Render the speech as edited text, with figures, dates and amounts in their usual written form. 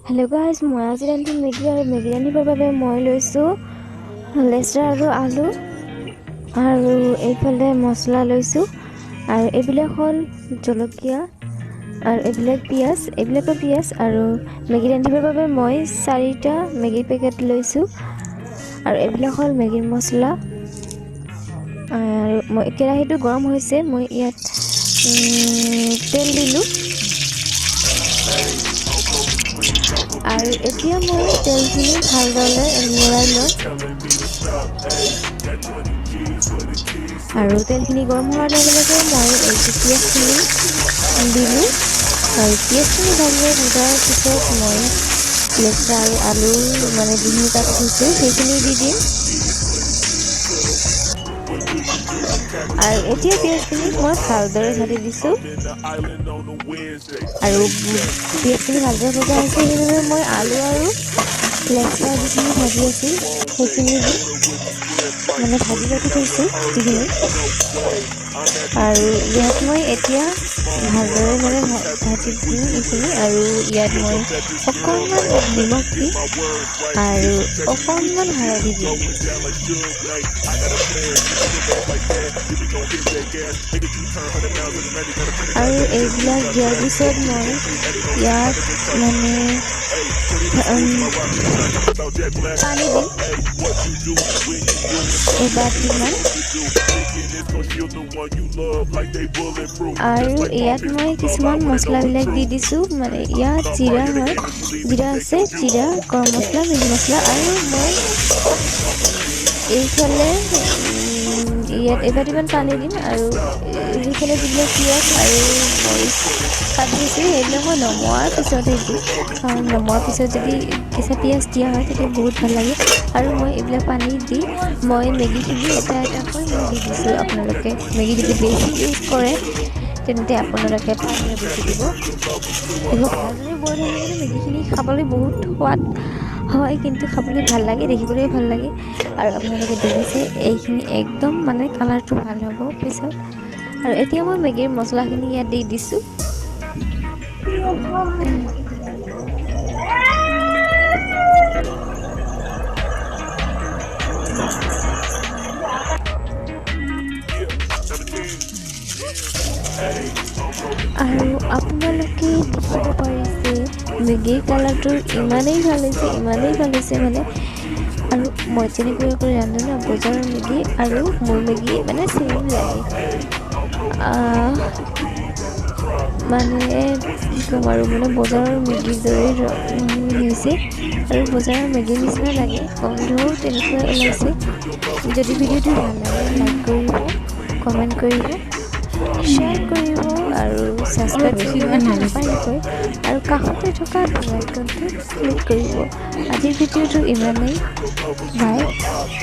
Hello' guys, মই আজি ৰান্ধিম Maggi আৰু মেগী ৰান্ধিবৰ বাবে মই লৈছোঁ লেচেৰা আৰু আলু আৰু এইফালে মছলা লৈছোঁ আৰু এইবিলাক হ'ল জলকীয়া আৰু এইবিলাকৰ পিঁয়াজ আৰু মেগী ৰান্ধিবৰ বাবে মই 4টা মেগী পেকেট লৈছোঁ আৰু এইবিলাক হ'ল মেগীৰ মছলা। আৰু কেৰাহীটো গৰম হৈছে, মই ইয়াত তেল দিলোঁ আৰু এতিয়া মই তেলখিনি ভালদৰে লৰাই ল'ম আৰু তেলখিনি গৰম হোৱাৰ লগে লগে মই পিঁয়াজখিনি দিলোঁ আৰু পিঁয়াজখিনি ভালদৰে ভজাৰ পিছত মই লেচেৰা আৰু আলু যিখিনি কাটি থৈছোঁ সেইখিনি দি দিম আৰু এতিয়া পিঁয়াজখিনি মই ভালদৰে ভাজি দিছোঁ আৰু পিঁয়াজখিনি ভালদৰে ভজা হৈছে সেইবাবে মই আলু আৰু লেচেৰা যিখিনি ভাজি আছিল সেইখিনি দিম ভাজি ৰাখি থৈছোঁ যিখিনি আৰু ইয়াত মই এতিয়া ভালদৰে ভাজি দিম এইখিনি আৰু ইয়াত মই অকণমান নিমখ দিম আৰু অকণমান হালধি দিম আৰু এইবিলাক দিয়াৰ পিছত মই ইয়াত পানী দিম এবাটিমান আৰু ইয়াত মই কিছুমান মছলাবিলাক দি দিছোঁ ইয়াত জিৰা আছে, জিৰা, গৰম মছলা, মিট মছলা আৰু মই এইফালে ইয়াত এবাটিমান পানী দিম আৰু সেইফালে যিবিলাক পিঁয়াজ আৰু মৰিচ কাটি দিছোঁ সেইবিলাক মই নমোৱাৰ পিছতহে দিম, কাৰণ নমোৱাৰ পিছত যদি কেঁচা পিঁয়াজ দিয়া হয় তেতিয়া বহুত ভাল লাগে আৰু মই এইবিলাক পানী দি মই মেগীখিনি এটা এটাকৈ মই দি দিছোঁ। আপোনালোকে মেগী যদি বেছি ইউজ কৰে তেন্তে আপোনালোকে পানী বেছি দিব। এইবোৰ ভালদৰে বইল হ'লে কিন্তু মেগীখিনি খাবলৈ বহুত সোৱাদ হয়, কিন্তু খাবলৈ ভাল লাগে, দেখিবলৈ ভাল লাগে আৰু আপোনালোকে দেখিছে এইখিনি একদম কালাৰটো ভাল হ'ব পিছত। আৰু এতিয়া মই মেগীৰ মছলাখিনি ইয়াত দি দিছোঁ আৰু আপোনালোকে দেখিব পাৰিছে মেগীৰ কালাৰটো ইমানেই ভাল হৈছে আৰু মই যেনেকৈ ৰান্ধো ন বজাৰৰ মেগী আৰু মোৰ মেগী চেম লাগে, কি ক'ম আৰু বজাৰৰ মেগীৰ দৰে হৈছে আৰু বজাৰৰ মেগীৰ নিচিনা লাগে, গোন্ধও তেনেকুৱাই ওলাইছে। যদি ভিডিঅ'টো ভাল লাগে লাইক কৰিব, কমেণ্ট কৰিব, শ্বেয়াৰ কৰিব আৰু ছাবস্ক্ৰাইব কৰিব নাপাহৰিব আৰু কাষতে থকা বেল আইকনটো ক্লিক কৰিব। আজিৰ ভিডিঅ'টো ইমানেই, বাই।